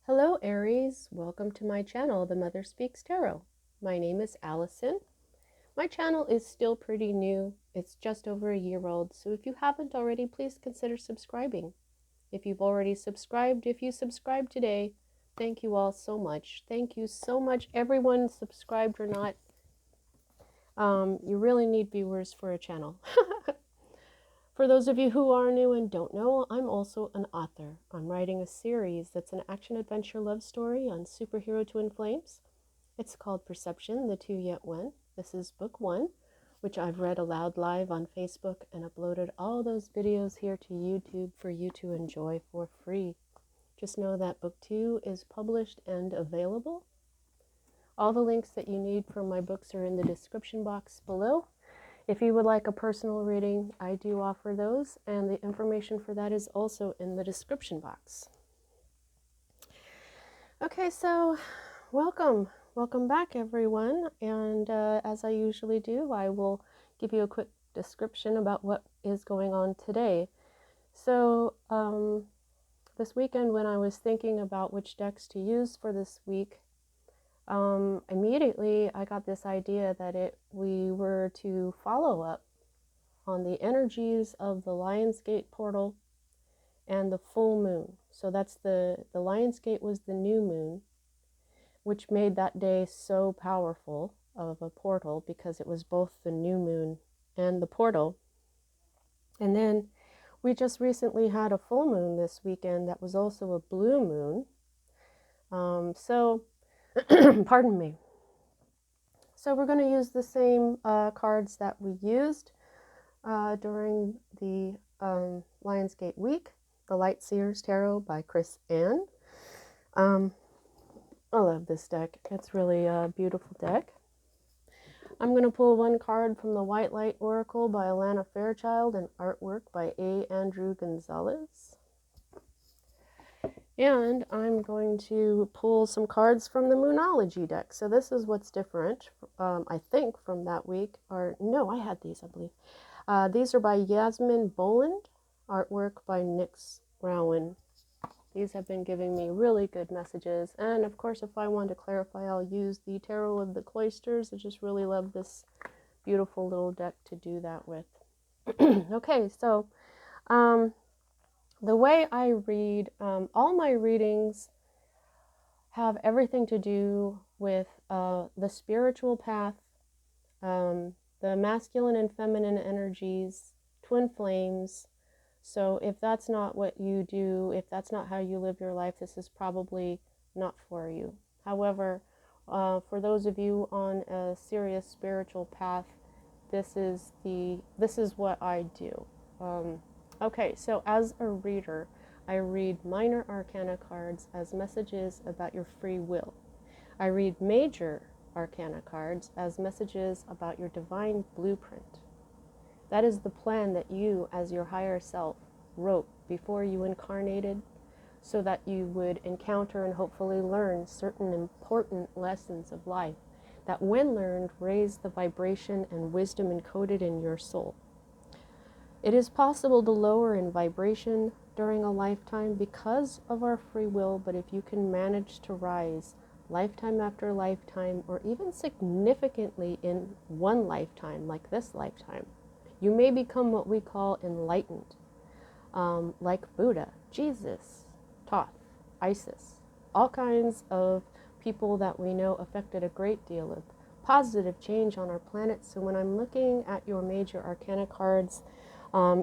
Hello Aries, welcome to my channel, The Mother Speaks Tarot. My name is Allison. My channel is still pretty new. It's just over a year old, so if you haven't already, please consider subscribing. If you've already subscribed, if you subscribed today, thank you all so much. Thank you so much, everyone, subscribed or not. You really need viewers for a channel. For those of you who are new and don't know, I'm also an author. I'm writing a series that's an action-adventure love story on superhero twin flames. It's called Perception, the Two Yet One. This is book 1, which I've read aloud live on Facebook and uploaded all those videos here to YouTube for you to enjoy for free. Just know that book 2 is published and available. All the links that you need for my books are in the description box below. If you would like a personal reading, I do offer those, and the information for that is also in the description box. Okay, so welcome back everyone, and as I usually do, I will give you a quick description about what is going on today. So this weekend, when I was thinking about which decks to use for this week, immediately I got this idea that we were to follow up on the energies of the Lionsgate portal and the full moon. So that's the Lionsgate was the new moon, which made that day so powerful of a portal because it was both the new moon and the portal. And then we just recently had a full moon this weekend that was also a blue moon. Pardon me. So we're going to use the same cards that we used during the Lionsgate week, the Light Seers Tarot by Chris Ann. I love this deck. It's really a beautiful deck. I'm going to pull one card from the White Light Oracle by Alana Fairchild and artwork by A. Andrew Gonzalez. And I'm going to pull some cards from the Moonology deck. So this is what's different, I think, from that week. Or no, I had these, I believe. These are by Yasmin Boland, artwork by Nyx Rowan. These have been giving me really good messages. And of course, if I want to clarify, I'll use the Tarot of the Cloisters. I just really love this beautiful little deck to do that with. Okay, so the way I read, all my readings have everything to do with the spiritual path, the masculine and feminine energies, twin flames. So if that's not what you do, if that's not how you live your life, this is probably not for you. However, for those of you on a serious spiritual path, this is what I do. Okay, so as a reader, I read minor arcana cards as messages about your free will. I read major arcana cards as messages about your divine blueprint. That is the plan that you, as your higher self, wrote before you incarnated, so that you would encounter and hopefully learn certain important lessons of life that, when learned, raise the vibration and wisdom encoded in your soul. It is possible to lower in vibration during a lifetime because of our free will, but if you can manage to rise lifetime after lifetime, or even significantly in one lifetime, like this lifetime, you may become what we call enlightened, like Buddha, Jesus, Thoth, Isis, all kinds of people that we know affected a great deal of positive change on our planet. So when I'm looking at your major arcana cards,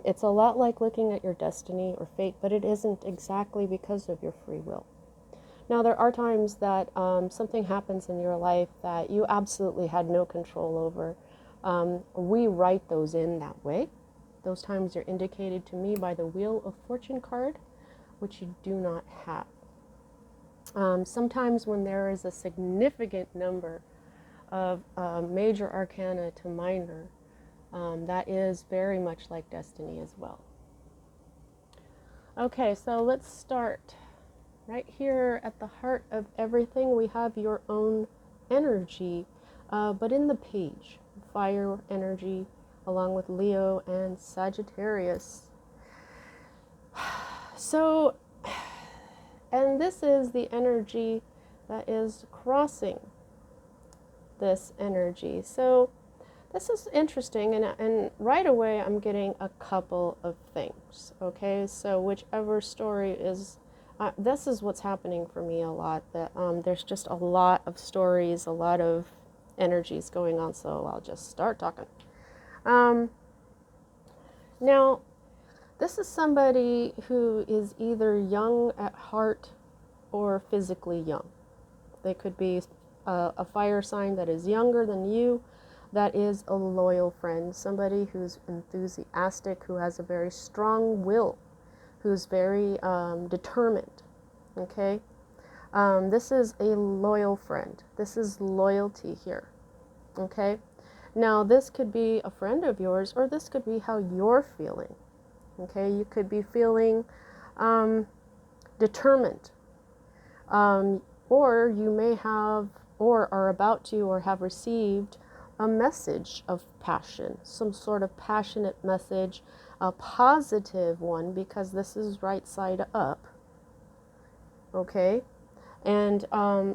it's a lot like looking at your destiny or fate, but it isn't exactly because of your free will. Now, there are times that something happens in your life that you absolutely had no control over. We write those in that way. Those times are indicated to me by the Wheel of Fortune card, which you do not have. Sometimes when there is a significant number of major arcana to minor, that is very much like destiny as well. Okay, so let's start. Right here at the heart of everything, we have your own energy, but in the page, fire energy, along with Leo and Sagittarius. So, and And this is the energy that is crossing this energy. So this is interesting, and right away I'm getting a couple of things, okay? So whichever story is, this is what's happening for me a lot, that there's just a lot of stories, a lot of energies going on, so I'll just start talking. Now, this is somebody who is either young at heart or physically young. They could be a fire sign that is younger than you, that is a loyal friend, somebody who's enthusiastic, who has a very strong will, who's very determined, okay? This is a loyal friend. This is loyalty here, okay? Now, this could be a friend of yours, or this could be how you're feeling, okay? You could be feeling determined, or you may have, or are about to, or have received a message of passion, some sort of passionate message, a positive one, because this is right side up, okay? And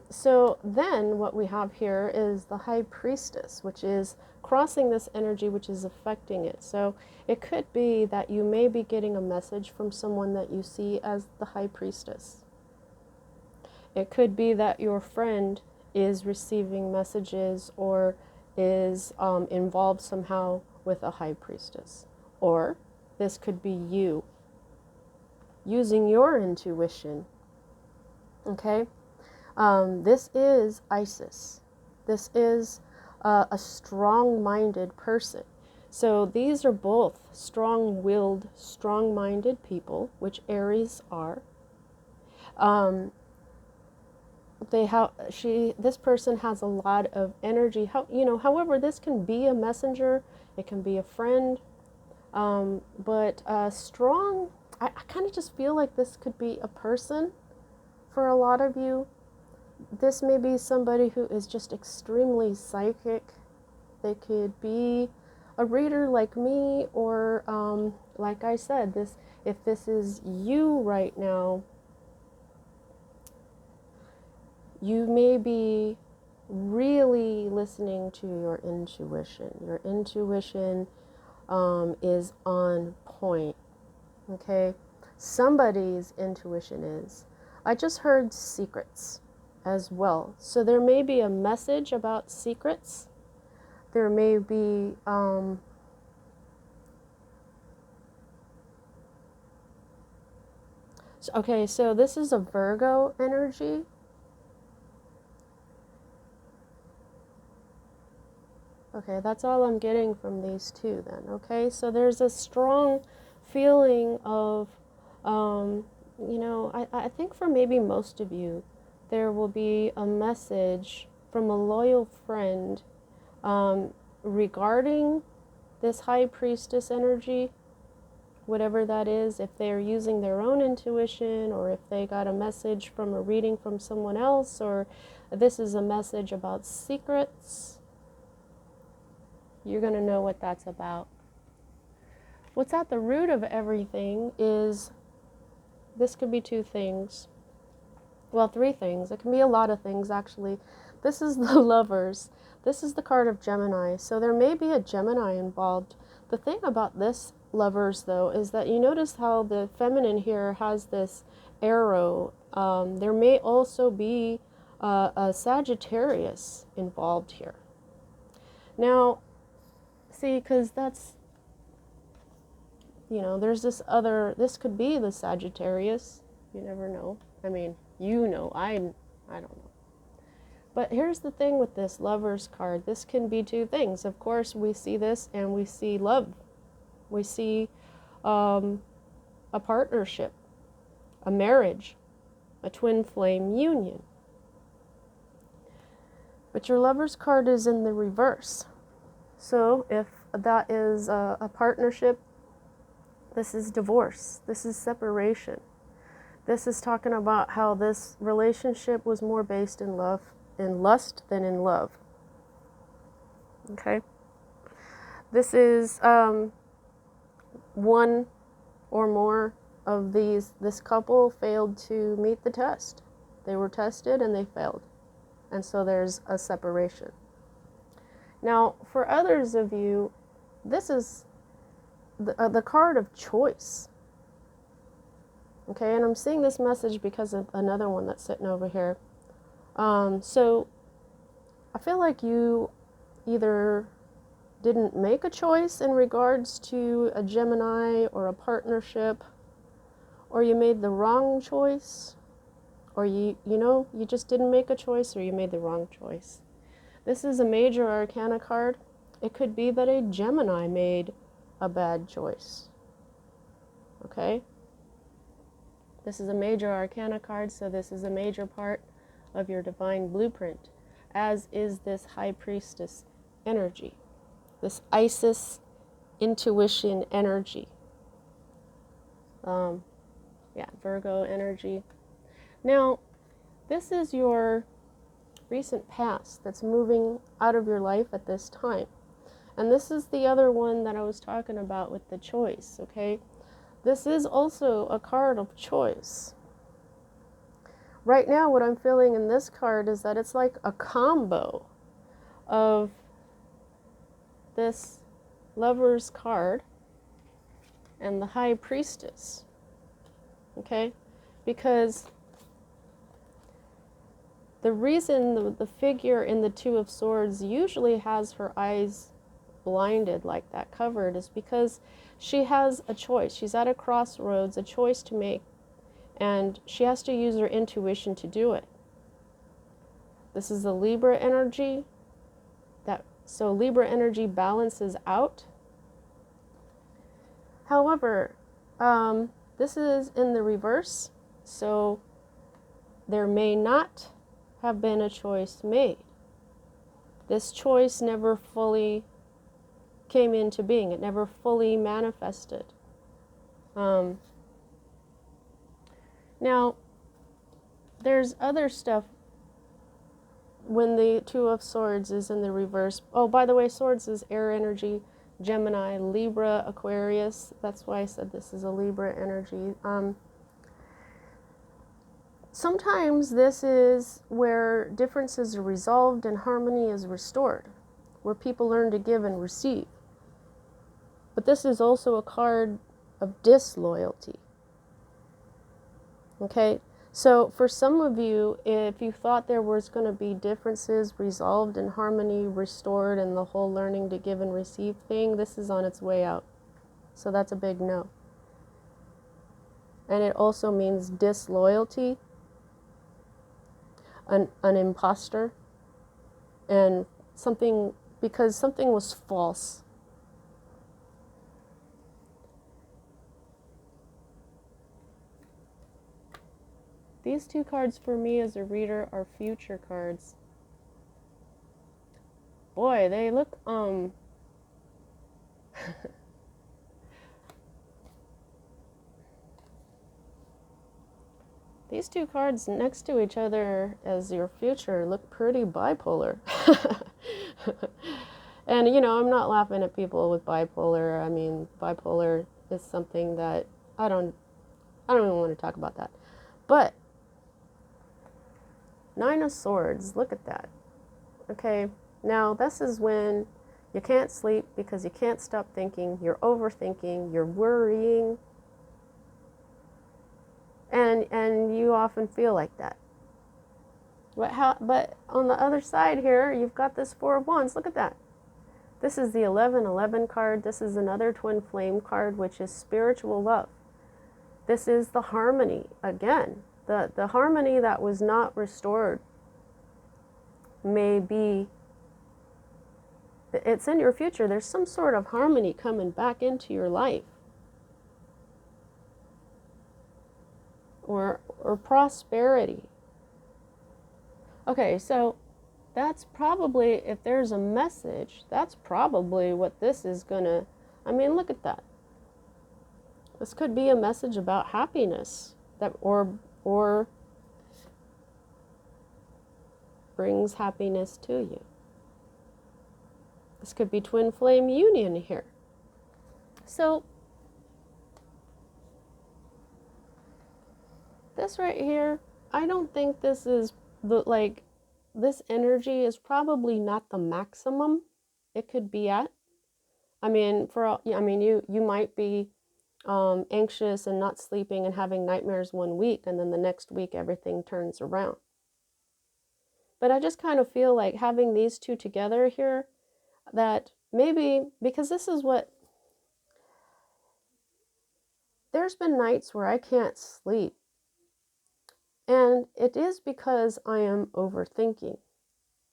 so then what we have here is the High Priestess, which is crossing this energy, which is affecting it. So it could be that you may be getting a message from someone that you see as the High Priestess. It could be that your friend is receiving messages or is involved somehow with a High Priestess. Or this could be you using your intuition, okay? This is Isis. This is a strong-minded person. So these are both strong-willed, strong-minded people, which Aries are. This person has a lot of energy. However, this can be a messenger, it can be a friend, but strong. I kind of just feel like this could be a person for a lot of you. This may be somebody who is just extremely psychic. They could be a reader like me, or like I said, if this is you right now, you may be really listening to your intuition. Your intuition is on point, okay? Somebody's intuition is. I just heard secrets as well. So there may be a message about secrets. There may be okay, so this is a Virgo energy. Okay, that's all I'm getting from these two then, okay? So there's a strong feeling of, I think for maybe most of you, there will be a message from a loyal friend regarding this High Priestess energy, whatever that is, if they're using their own intuition, or if they got a message from a reading from someone else, or this is a message about secrets. You're going to know what that's about. What's at the root of everything is, this could be two things. Well, three things. It can be a lot of things, actually. This is the Lovers. This is the card of Gemini. So there may be a Gemini involved. The thing about this Lovers, though, is that you notice how the feminine here has this arrow. There may also be a Sagittarius involved here. Now, see, because that's, there's this could be the Sagittarius. You never know. I mean, I don't know. But here's the thing with this Lovers card. This can be two things. Of course, we see this and we see love. We see a partnership, a marriage, a twin flame union. But your Lovers card is in the reverse. So if that is a partnership, this is divorce. This is separation. This is talking about how this relationship was more based in lust than in love. Okay? This is one or more of this couple failed to meet the test. They were tested and they failed. And so there's a separation. Now, for others of you, this is the card of choice. Okay, and I'm seeing this message because of another one that's sitting over here. So I feel like you either didn't make a choice in regards to a Gemini or a partnership, or you made the wrong choice, or you just didn't make a choice, or you made the wrong choice. This is a major arcana card. It could be that a Gemini made a bad choice. Okay? This is a major arcana card, so this is a major part of your divine blueprint, as is this High Priestess energy, this Isis intuition energy. Virgo energy. Now, this is your recent past that's moving out of your life at this time. And this is the other one that I was talking about with the choice, okay? This is also a card of choice. Right now, what I'm feeling in this card is that it's like a combo of this Lover's card and the High Priestess, okay? Because the reason the figure in the Two of Swords usually has her eyes blinded like that, covered, is because she has a choice. She's at a crossroads, a choice to make, and she has to use her intuition to do it. This is the Libra energy. So Libra energy balances out. However, this is in the reverse, so there may not have been a choice made. This choice never fully came into being. It never fully manifested. Now, there's other stuff when the Two of Swords is in the reverse. Oh, by the way, Swords is air energy, Gemini, Libra, Aquarius. That's why I said this is a Libra energy. Sometimes this is where differences are resolved and harmony is restored, where people learn to give and receive. But this is also a card of disloyalty. Okay? So for some of you, if you thought there was going to be differences resolved and harmony restored and the whole learning to give and receive thing, this is on its way out. So that's a big no. And it also means disloyalty, an imposter, and something, because something was false. These two cards for me as a reader are future cards. Boy, they look, these two cards next to each other as your future look pretty bipolar. And, I'm not laughing at people with bipolar. I mean, bipolar is something that I don't even want to talk about that. But Nine of Swords, look at that. Okay, now this is when you can't sleep because you can't stop thinking, you're overthinking, you're worrying, and you often feel like that. But on the other side here, you've got this Four of Wands. Look at that. This is the 11-11 card. This is another twin flame card, which is spiritual love. This is the harmony again. The harmony that was not restored may be, it's in your future. There's some sort of harmony coming back into your life. Or prosperity. Okay, so that's probably, if there's a message, that's probably what this is gonna, I mean, look at that. This could be a message about happiness that or brings happiness to you. This could be twin flame union here. So this right here, I don't think this is like, this energy is probably not the maximum it could be at. I mean, you might be anxious and not sleeping and having nightmares one week, and then the next week everything turns around. But I just kind of feel like having these two together here, that maybe, because this is what, there's been nights where I can't sleep, and it is because I am overthinking.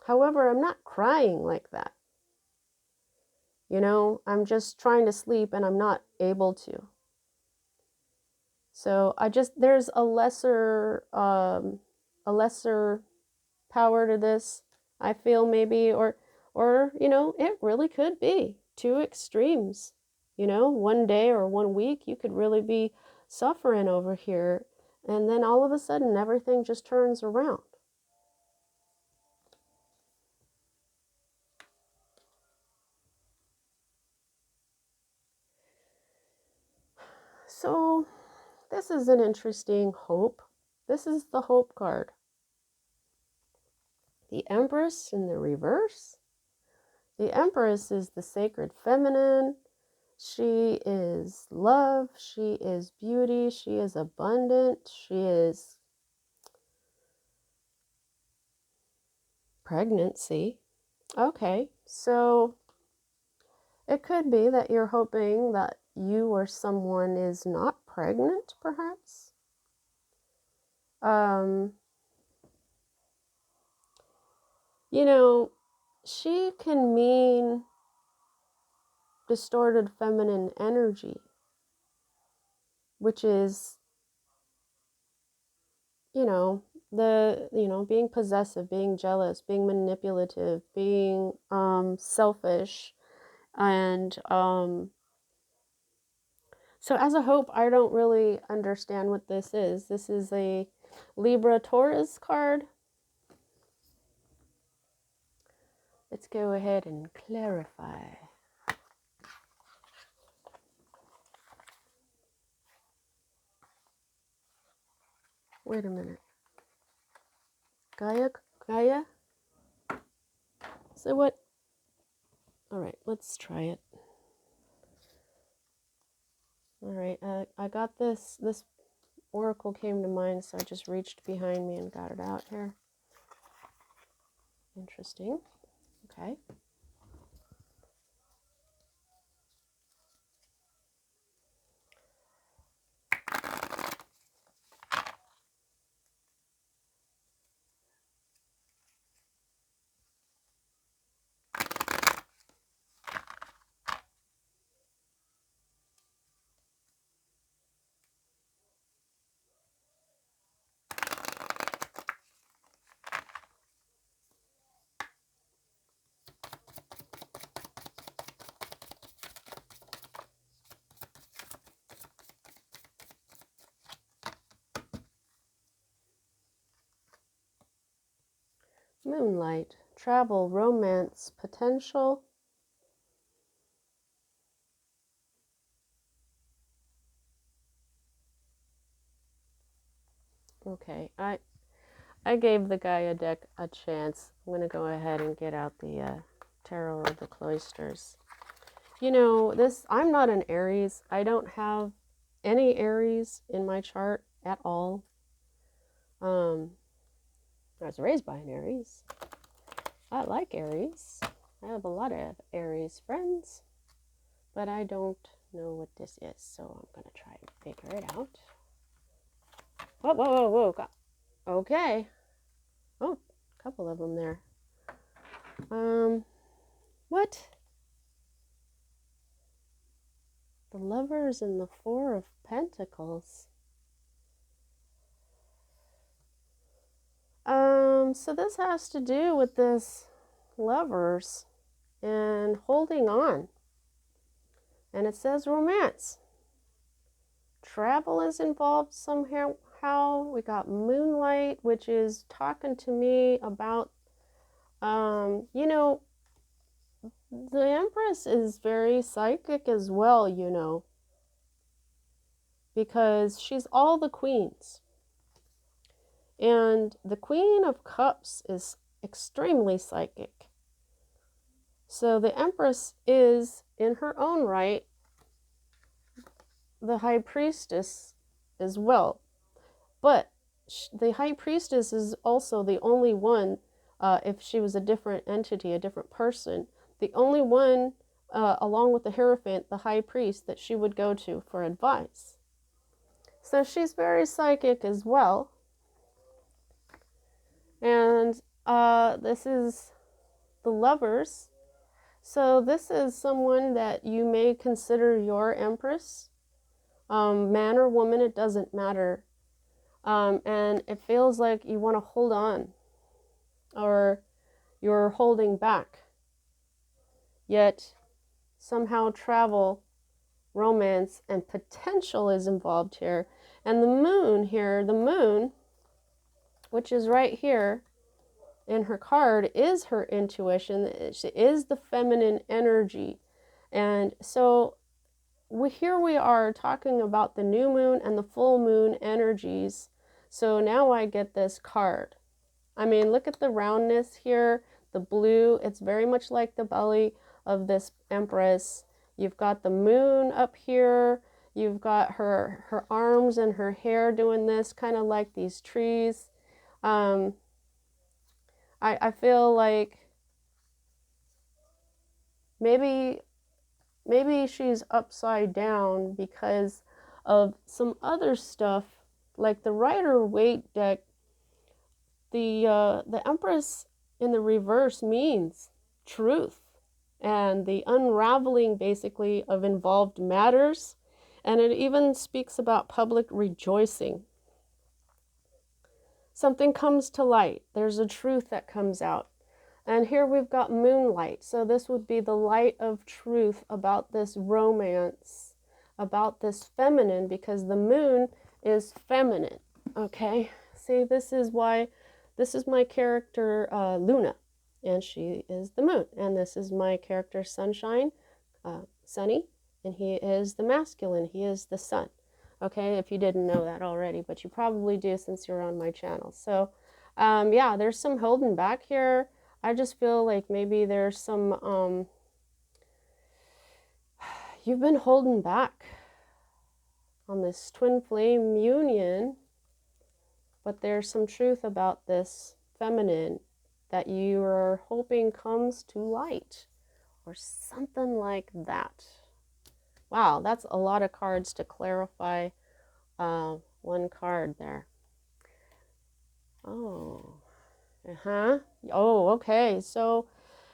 However, I'm not crying like that. You know, I'm just trying to sleep and I'm not able to. So there's a lesser power to this, I feel, maybe, or you know, it really could be two extremes. You know, one day or one week you could really be suffering over here, and then all of a sudden everything just turns around. So this is an interesting hope. This is the hope card. The Empress in the reverse. The Empress is the sacred feminine. She is love. She is beauty. She is abundant. She is pregnancy. Okay, so it could be that you're hoping that you or someone is not pregnant, perhaps. You know, she can mean distorted feminine energy, which is, you know, being possessive, being jealous, being manipulative, being selfish. And so as a hope, I don't really understand what this is. This is a Libra Taurus card. Let's go ahead and clarify. Wait a minute. Gaia? So what? All right, let's try it. All right, I got this. This oracle came to mind, so I just reached behind me and got it out here. Interesting. Okay. Moonlight, travel, romance, potential. Okay, I gave the Gaia deck a chance. I'm going to go ahead and get out the Tarot of the Cloisters. You know, I'm not an Aries. I don't have any Aries in my chart at all. I was raised by an Aries. I like Aries. I have a lot of Aries friends, but I don't know what this is, so I'm going to try and figure it out. Whoa, whoa, whoa, whoa. Okay. Oh, a couple of them there. What? The Lovers and the Four of Pentacles. So this has to do with this Lovers and holding on. And it says romance. Travel is involved somehow. We got Moonlight, which is talking to me about, you know, the Empress is very psychic as well, you know, because she's all the queens. And the Queen of Cups is extremely psychic. So the Empress is, in her own right, the High Priestess as well. But the High Priestess is also the only one, if she was a different entity, a different person, the only one, along with the Hierophant, the High Priest, that she would go to for advice. So she's very psychic as well. And this is the Lovers. So this is someone that you may consider your Empress. Man or woman, it doesn't matter. And it feels like you want to hold on, or you're holding back. Yet somehow travel, romance, and potential is involved here. And the moon here, the moon, which is right here in her card, is her intuition. It is the feminine energy. And so here we are talking about the new moon and the full moon energies. So now I get this card. I mean, look at the roundness here, the blue. It's very much like the belly of this Empress. You've got the moon up here. You've got her arms and her hair doing this, kind of like these trees. I feel like maybe she's upside down because of some other stuff, like the Rider-Waite deck. The Empress in the reverse means truth and the unraveling, basically, of involved matters. And it even speaks about public rejoicing. Something comes to light. There's a truth that comes out. And here we've got moonlight. So this would be the light of truth about this romance, about this feminine, because the moon is feminine. Okay? See, this is my character, Luna, and she is the moon. And this is my character, Sunshine, Sunny, and he is the masculine. He is the sun. Okay, if you didn't know that already, but you probably do since you're on my channel. So, yeah, there's some holding back here. I just feel like maybe there's some, you've been holding back on this twin flame union, but there's some truth about this feminine that you are hoping comes to light, or something like that. Wow, that's a lot of cards to clarify one card there. Oh, oh, okay. So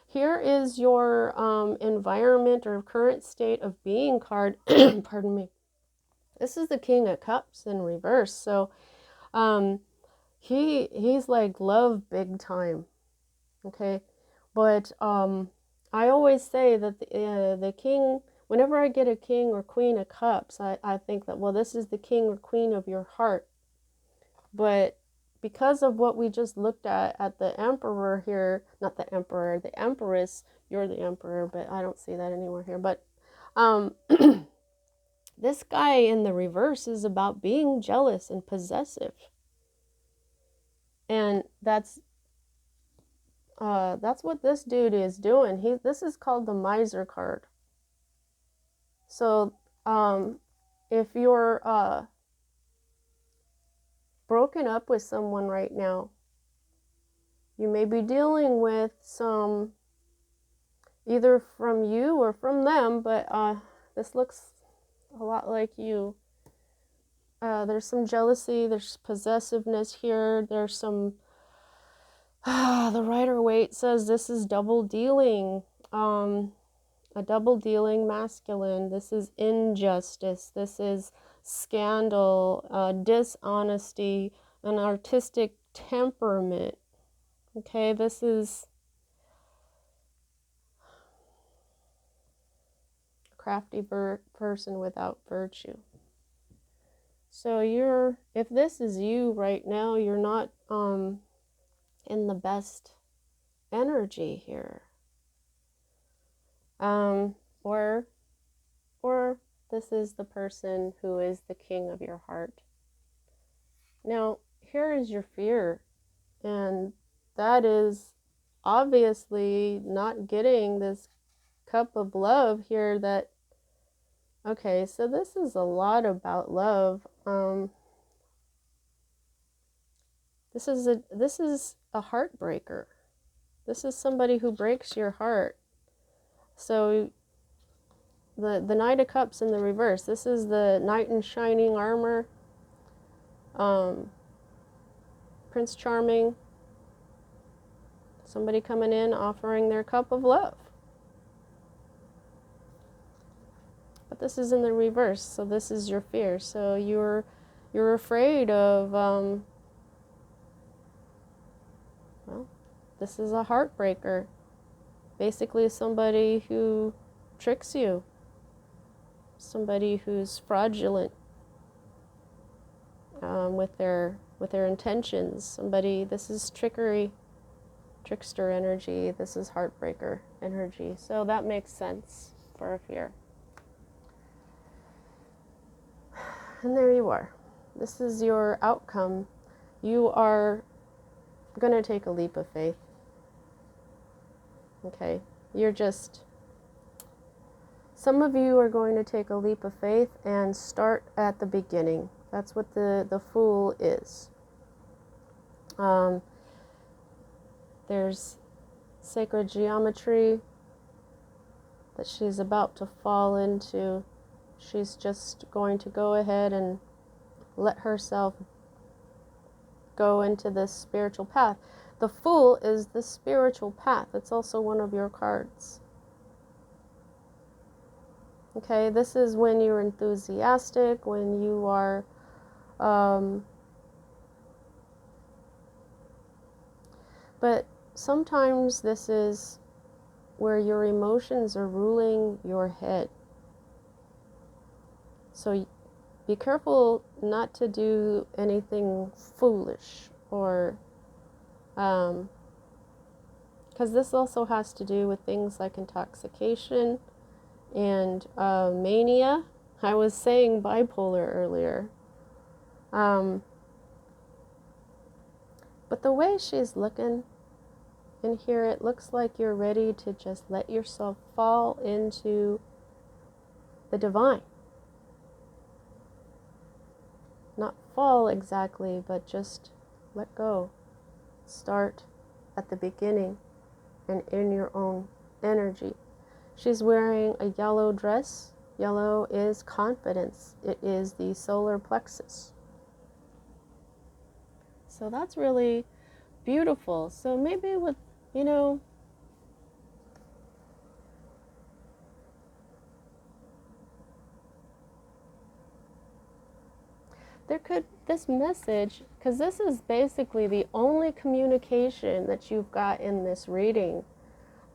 here is your environment or current state of being card. Pardon me. This is the King of Cups in reverse. So he's like love big time. Okay, but I always say that the king, whenever I get a king or queen of cups, I think that, well, this is the king or queen of your heart. But because of what we just looked at the emperor here, not the emperor, the empress, you're the emperor, but I don't see that anywhere here. But this guy in the reverse is about being jealous and possessive. And that's what this dude is doing. This is called the miser card. So if you're broken up with someone right now, you may be dealing with some, either from you or from them, but this looks a lot like you. There's some jealousy, there's possessiveness here, there's some the Rider-Waite says this is double dealing, a double dealing masculine. This is injustice, this is scandal, dishonesty, an artistic temperament. Okay, this is a crafty person without virtue. So if this is you right now, you're not in the best energy here. Or this is the person who is the king of your heart. Now, here is your fear. And that is obviously not getting this cup of love here that, okay, so this is a lot about love. This is a heartbreaker. This is somebody who breaks your heart. So the Knight of Cups in the reverse. This is the knight in shining armor. Prince Charming. Somebody coming in offering their cup of love. But this is in the reverse, so this is your fear. So you're afraid of, well, this is a heartbreaker. Basically somebody who tricks you. Somebody who's fraudulent with their intentions. Somebody, this is trickery, trickster energy. This is heartbreaker energy. So that makes sense for a fear. And there you are. This is your outcome. You are going to take a leap of faith. Okay? You're just... Some of you are going to take a leap of faith and start at the beginning. That's what the Fool is. There's sacred geometry that she's about to fall into. She's just going to go ahead and let herself go into this spiritual path. The Fool is the spiritual path. It's also one of your cards. Okay, this is when you're enthusiastic, when you are but sometimes this is where your emotions are ruling your head. So be careful not to do anything foolish or because this also has to do with things like intoxication and mania. I was saying bipolar earlier. But the way she's looking in here, it looks like you're ready to just let yourself fall into the divine. Not fall exactly, but just let go. Start at the beginning and in your own energy. She's wearing a yellow dress. Yellow is confidence. It is the solar plexus. So that's really beautiful. So maybe with, there could, this message, because this is basically the only communication that you've got in this reading.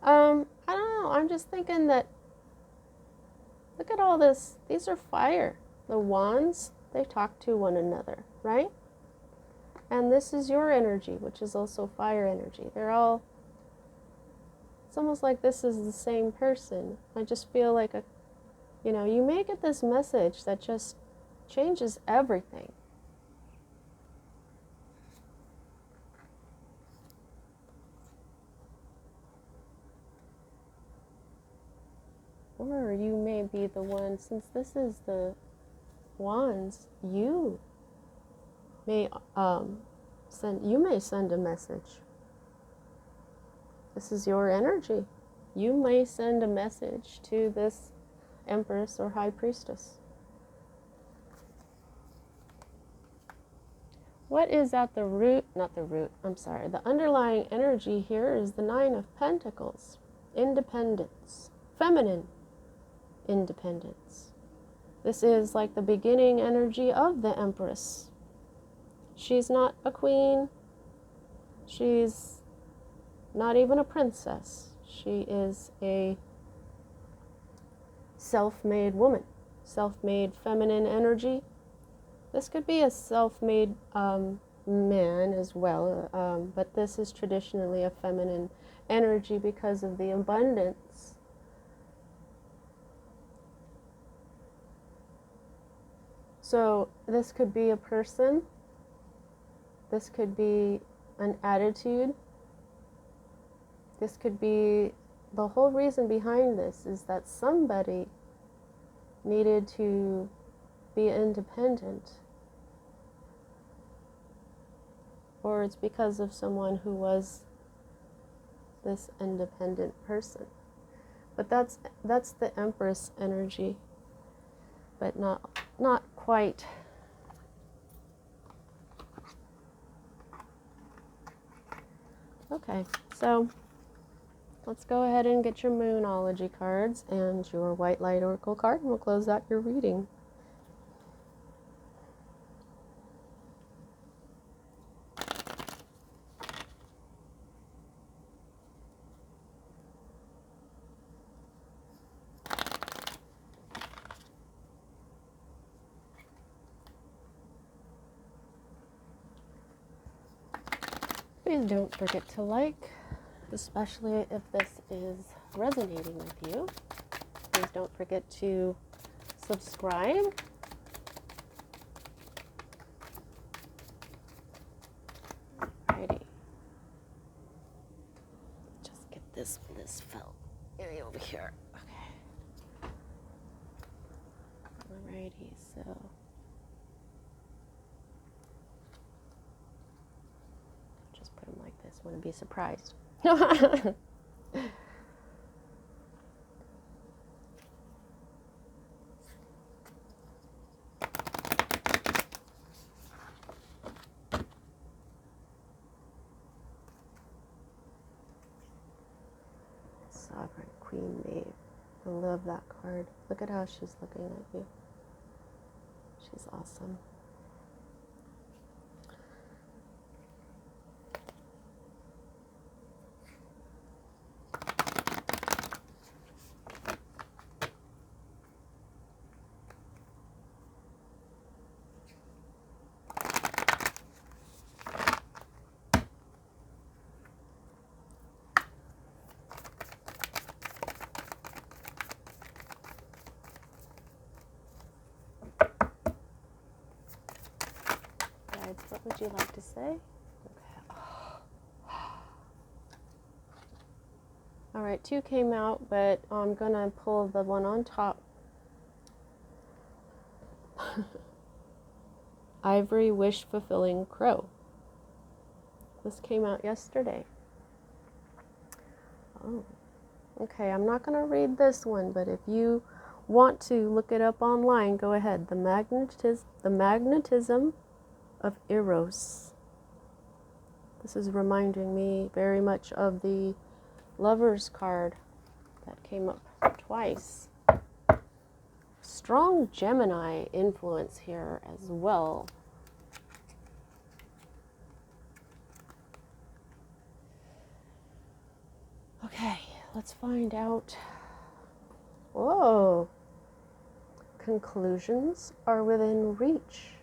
I don't know, I'm just thinking that, look at all this, these are fire. The wands, they talk to one another, right? And this is your energy, which is also fire energy. They're all, it's almost like this is the same person. I just feel like, you may get this message that just changes everything. Or you may be the one, since this is the wands, you may send a message. This is your energy. You may send a message to this Empress or High Priestess. What is at the root, the underlying energy here is the Nine of Pentacles. Independence. Feminine independence. This is like the beginning energy of the Empress. She's not a queen. She's not even a princess. She is a self-made woman. Self-made feminine energy. This could be a self-made man as well, but this is traditionally a feminine energy because of the abundance. So this could be a person This could be an attitude. This could be, the whole reason behind this is that somebody needed to be independent. Or it's because of someone who was this independent person. But that's the Empress energy, but not quite. Okay, so let's go ahead and get your Moonology cards and your White Light Oracle card, and we'll close out your reading. Please don't forget to like, especially if this is resonating with you. Please don't forget to subscribe. Alrighty. Just get this felt area over here. Okay. Alrighty, so like this, wouldn't be surprised. Sovereign Queen Maeve. I love that card. Look at how she's looking at you. She's awesome. What would you like to say? Okay. All right, 2 came out, but I'm gonna pull the one on top. Ivory Wish Fulfilling Crow. This came out yesterday. Oh, okay. I'm not gonna read this one, but if you want to look it up online, go ahead. The magnetism of Eros. This is reminding me very much of the Lover's card that came up twice. Strong Gemini influence here as well. Okay, let's find out. Whoa. Conclusions are within reach.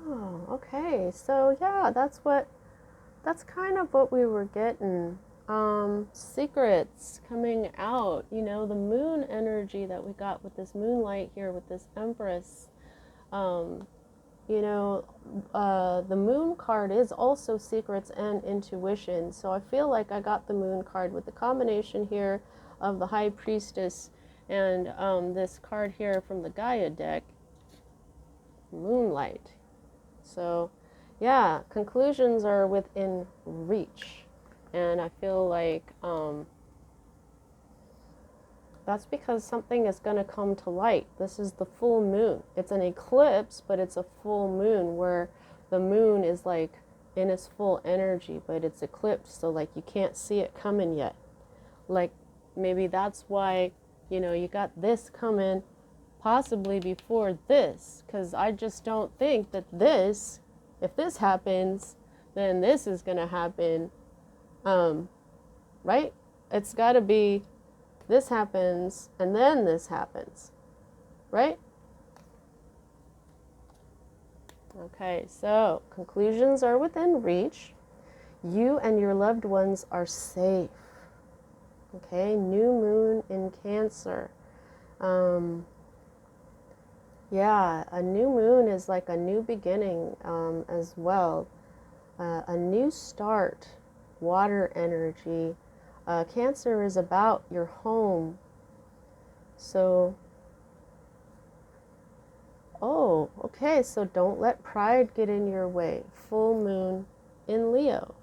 Oh, okay. So yeah, that's kind of what we were getting. Secrets coming out, you know, the moon energy that we got with this moonlight here with this Empress. You know, the moon card is also secrets and intuition. So I feel like I got the moon card with the combination here of the High Priestess and this card here from the Gaia deck, Moonlight. So, yeah, conclusions are within reach. And I feel like that's because something is going to come to light. This is the full moon. It's an eclipse, but it's a full moon where the moon is like in its full energy, but it's eclipsed. So like you can't see it coming yet. Like maybe that's why, you know, you got this coming possibly before this, because I just don't think that this, if this happens, then this is going to happen, right? It's got to be this happens and then this happens, right? Okay, so conclusions are within reach. You and your loved ones are safe. Okay, new moon in Cancer. Yeah, a new moon is like a new beginning as well. A new start, water energy. Cancer is about your home. So, oh, okay, so don't let pride get in your way. Full moon in Leo.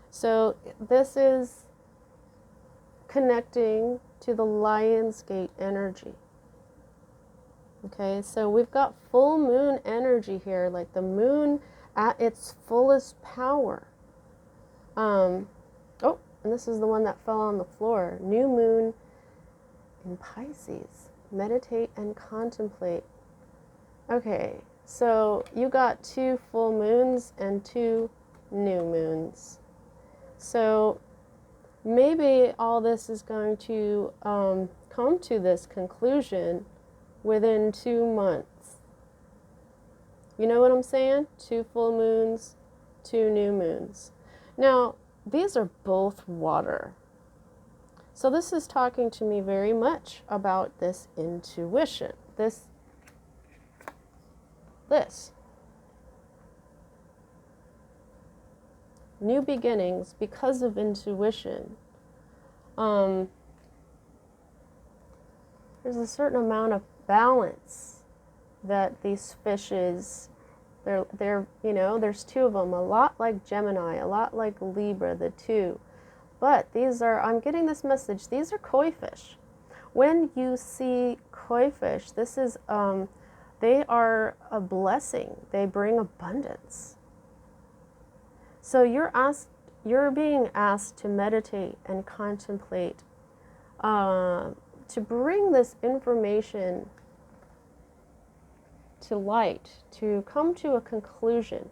So, this is connecting to the Lion's Gate energy. Okay, so we've got full moon energy here, like the moon at its fullest power. Oh, and this is the one that fell on the floor. New moon in Pisces. Meditate and contemplate. Okay, so you got 2 full moons and 2 new moons. So maybe all this is going to come to this conclusion within 2 months. You know what I'm saying? 2 full moons, 2 new moons. Now, these are both water. So this is talking to me very much about this intuition. This. New beginnings because of intuition. There's a certain amount of balance that these fishes, they're there's 2 of them, a lot like Gemini, a lot like Libra, the 2. But these are, I'm getting this message, these are koi fish. When you see koi fish, this is, they are a blessing. They bring abundance. So you're being asked to meditate and contemplate, to bring this information to light, to come to a conclusion.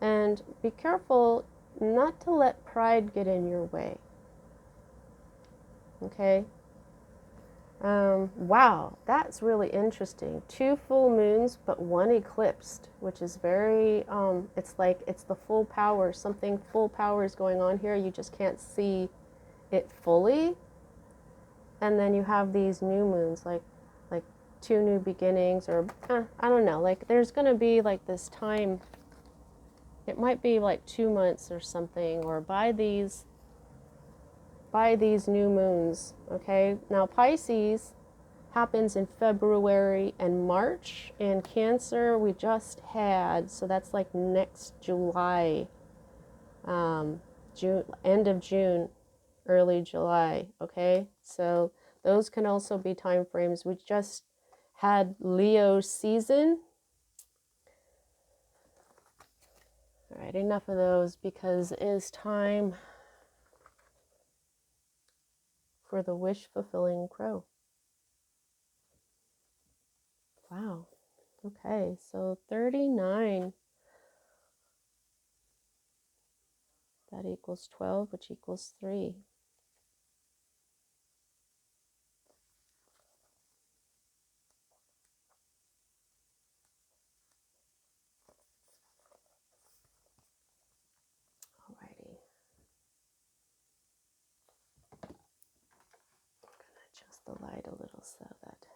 And be careful not to let pride get in your way. Okay? Wow, that's really interesting. 2 full moons, but 1 eclipsed, which is very, it's like it's the full power. Something full power is going on here. You just can't see it fully. And then you have these new moons, like 2 new beginnings, or I don't know. Like there's going to be like this time. It might be like 2 months or something, or by these new moons. Okay, now Pisces happens in February and March, and Cancer we just had, so that's like next July, June, end of June, early July. Okay, so those can also be time frames. We just had Leo season. All right, enough of those, because it is time for the wish-fulfilling crow. Wow. Okay, so 39. That equals 12, which equals 3. Alrighty. I'm gonna adjust the light a little so that,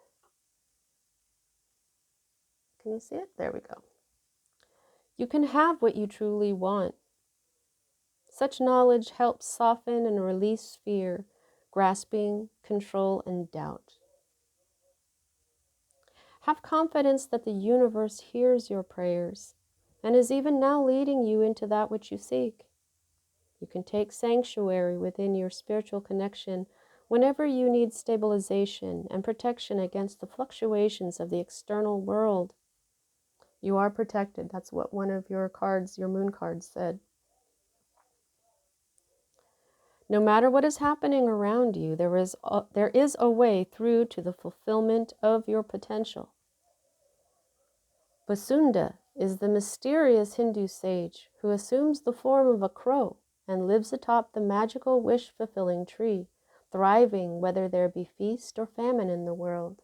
can you see it? There we go. You can have what you truly want. Such knowledge helps soften and release fear, grasping, control, and doubt. Have confidence that the universe hears your prayers and is even now leading you into that which you seek. You can take sanctuary within your spiritual connection whenever you need stabilization and protection against the fluctuations of the external world. You are protected. That's what one of your cards, your moon cards, said. No matter what is happening around you, there is a way through to the fulfillment of your potential. Basunda is the mysterious Hindu sage who assumes the form of a crow and lives atop the magical wish-fulfilling tree, thriving whether there be feast or famine in the world.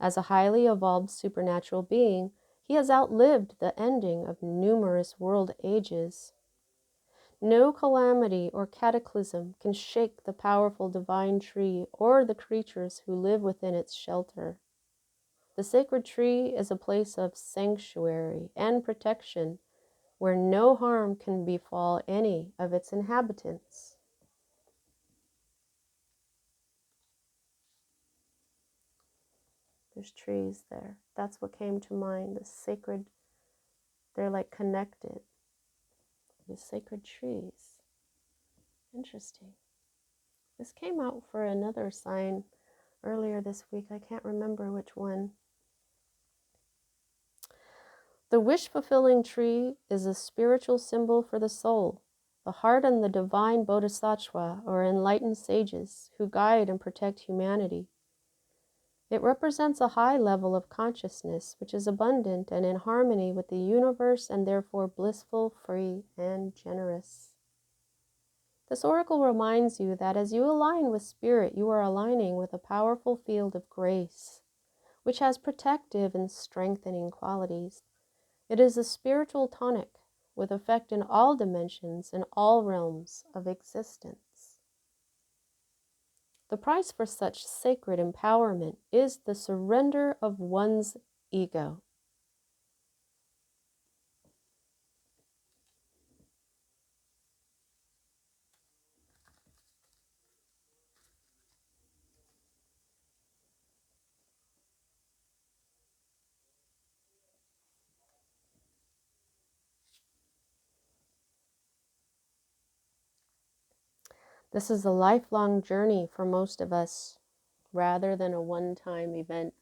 As a highly evolved supernatural being, he has outlived the ending of numerous world ages. No calamity or cataclysm can shake the powerful divine tree or the creatures who live within its shelter. The sacred tree is a place of sanctuary and protection where no harm can befall any of its inhabitants. There's trees there. That's what came to mind. The sacred, they're like connected. The sacred trees. Interesting. This came out for another sign earlier this week. I can't remember which one. The wish-fulfilling tree is a spiritual symbol for the soul, the heart, and the divine bodhisattva, or enlightened sages, who guide and protect humanity. It represents a high level of consciousness which is abundant and in harmony with the universe and therefore blissful, free, and generous. This oracle reminds you that as you align with spirit, you are aligning with a powerful field of grace, which has protective and strengthening qualities. It is a spiritual tonic with effect in all dimensions and all realms of existence. The price for such sacred empowerment is the surrender of one's ego. This is a lifelong journey for most of us, rather than a one-time event.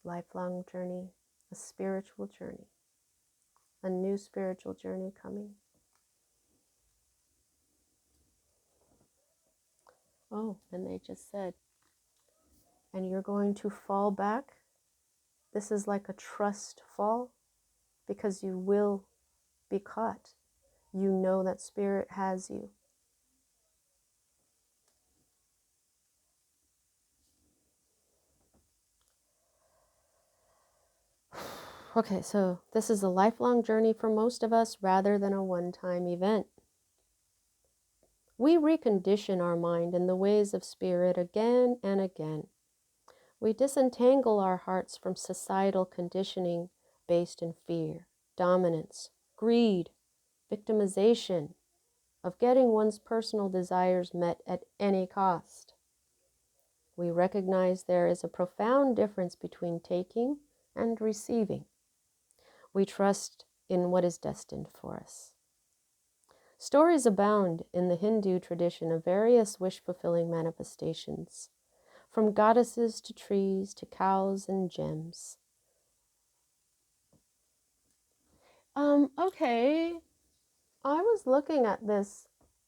Lifelong journey, a spiritual journey, a new spiritual journey coming. Oh, and they just said, and you're going to fall back. This is like a trust fall, because you will be caught. You know that spirit has you. Okay, so this is a lifelong journey for most of us rather than a one-time event. We recondition our mind in the ways of spirit again and again. We disentangle our hearts from societal conditioning based in fear, dominance, greed, victimization, of getting one's personal desires met at any cost. We recognize there is a profound difference between taking and receiving. We trust in what is destined for us. Stories abound in the Hindu tradition of various wish-fulfilling manifestations, from goddesses to trees to cows and gems. Okay, I was looking at this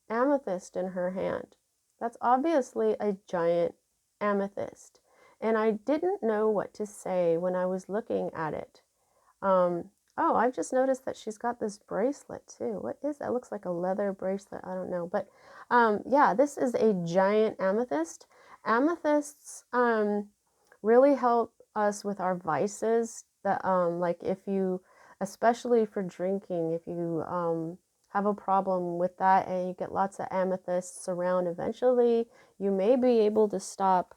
amethyst in her hand. That's obviously a giant amethyst, and I didn't know what to say when I was looking at it. Oh, I've just noticed that she's got this bracelet too. What is that? It looks like a leather bracelet. I don't know. But yeah, this is a giant amethyst. Amethysts really help us with our vices. That like if you, especially for drinking, if you have a problem with that and you get lots of amethysts around, eventually you may be able to stop.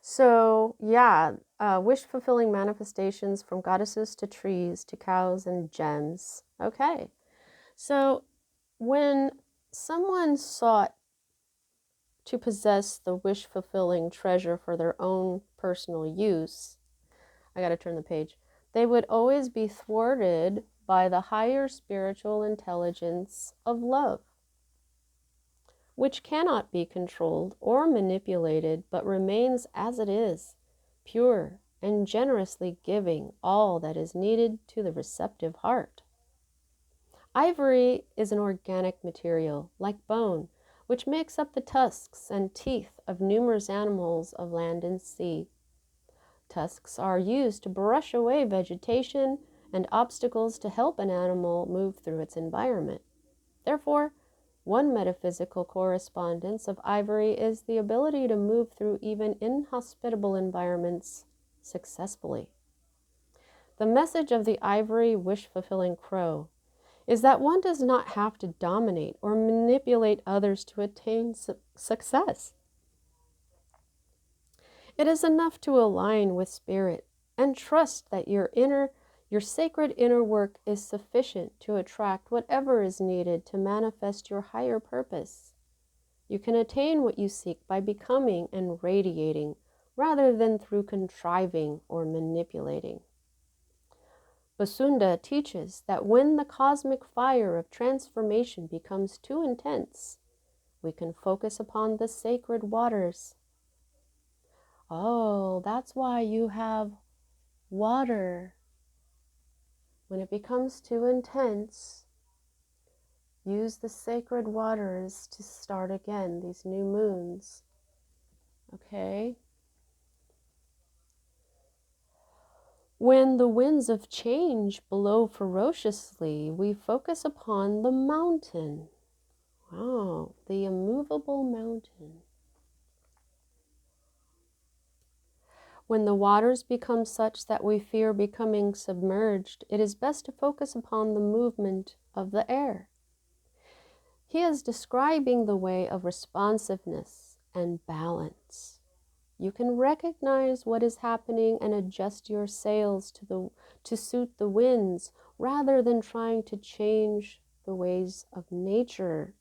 So yeah, wish-fulfilling manifestations, from goddesses to trees to cows and gems. Okay, so when someone sought to possess the wish-fulfilling treasure for their own personal use, I gotta turn the page, they would always be thwarted by the higher spiritual intelligence of love, which cannot be controlled or manipulated, but remains as it is, pure and generously giving all that is needed to the receptive heart. Ivory is an organic material, like bone, which makes up the tusks and teeth of numerous animals of land and sea. Tusks are used to brush away vegetation and obstacles to help an animal move through its environment. Therefore, one metaphysical correspondence of ivory is the ability to move through even inhospitable environments successfully. The message of the ivory wish-fulfilling crow is that one does not have to dominate or manipulate others to attain success. It is enough to align with spirit and trust that your sacred inner work is sufficient to attract whatever is needed to manifest your higher purpose. You can attain what you seek by becoming and radiating, rather than through contriving or manipulating. Basunda teaches that when the cosmic fire of transformation becomes too intense, we can focus upon the sacred waters. Oh, that's why you have water. When it becomes too intense, use the sacred waters to start again, these new moons. Okay? When the winds of change blow ferociously, we focus upon the mountain. Wow, the immovable mountain. When the waters become such that we fear becoming submerged, it is best to focus upon the movement of the air. He is describing the way of responsiveness and balance. You can recognize what is happening and adjust your sails to suit the winds, rather than trying to change the ways of nature.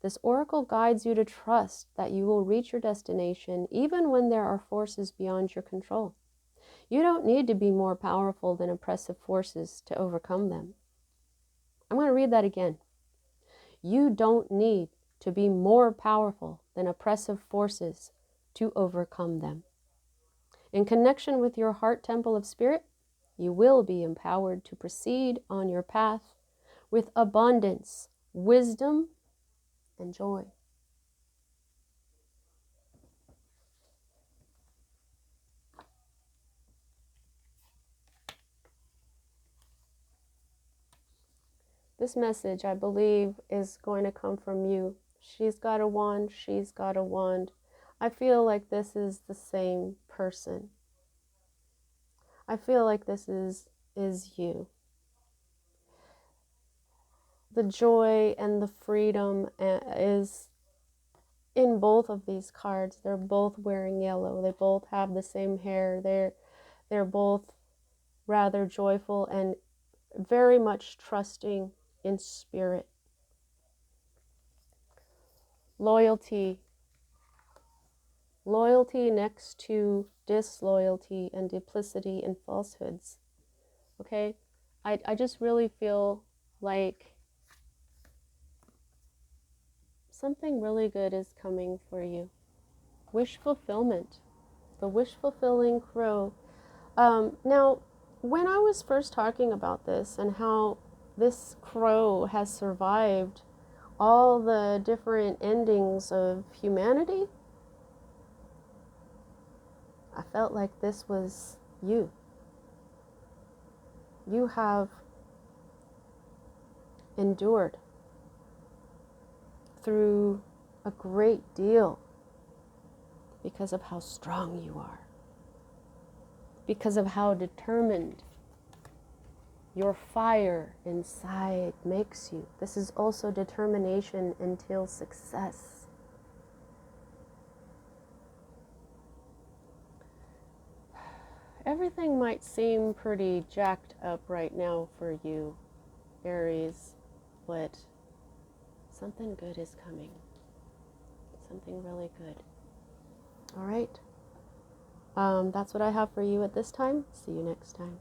This oracle guides you to trust that you will reach your destination even when there are forces beyond your control. You don't need to be more powerful than oppressive forces to overcome them. I'm going to read that again. You don't need to be more powerful than oppressive forces to overcome them. In connection with your heart temple of spirit, you will be empowered to proceed on your path with abundance, wisdom, and joy. This message, I believe, is going to come from you. She's got a wand, she's got a wand. I feel like this is the same person. I feel like this is you. The joy and the freedom is in both of these cards. They're both wearing yellow. They both have the same hair. They're both rather joyful and very much trusting in spirit. Loyalty. Loyalty next to disloyalty and duplicity and falsehoods. Okay? I just really feel like something really good is coming for you. Wish fulfillment. The wish fulfilling crow. Now, when I was first talking about this and how this crow has survived all the different endings of humanity, I felt like this was you. You have endured through a great deal because of how strong you are, because of how determined your fire inside makes you. This is also determination until success. Everything might seem pretty jacked up right now for you, Aries, but something good is coming. Something really good. All right. That's what I have for you at this time. See you next time.